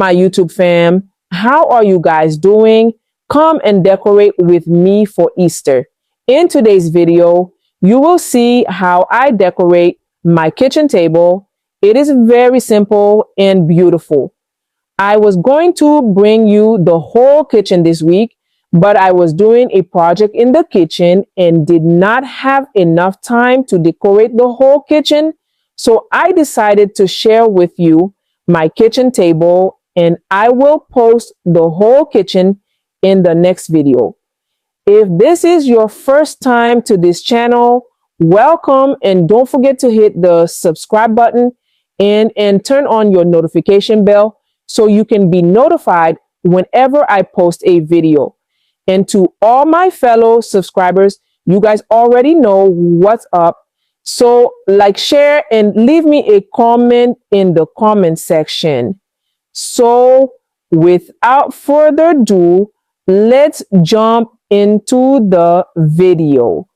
my YouTube fam. How are you guys doing? Come and decorate with me for Easter. In today's video, you will see how I decorate my kitchen table. It is very simple and beautiful. I was going to bring you the whole kitchen this week, but I was doing a project in the kitchen and did not have enough time to decorate the whole kitchen. So I decided to share with you my kitchen table, and I will post the whole kitchen in the next video. If this is your first time to this channel, welcome, and don't forget to hit the subscribe button and turn on your notification bell so you can be notified whenever I post a video. And to all my fellow subscribers, you guys already know what's up. So like, share, and leave me a comment in the comment section. So without further ado, let's jump into the video.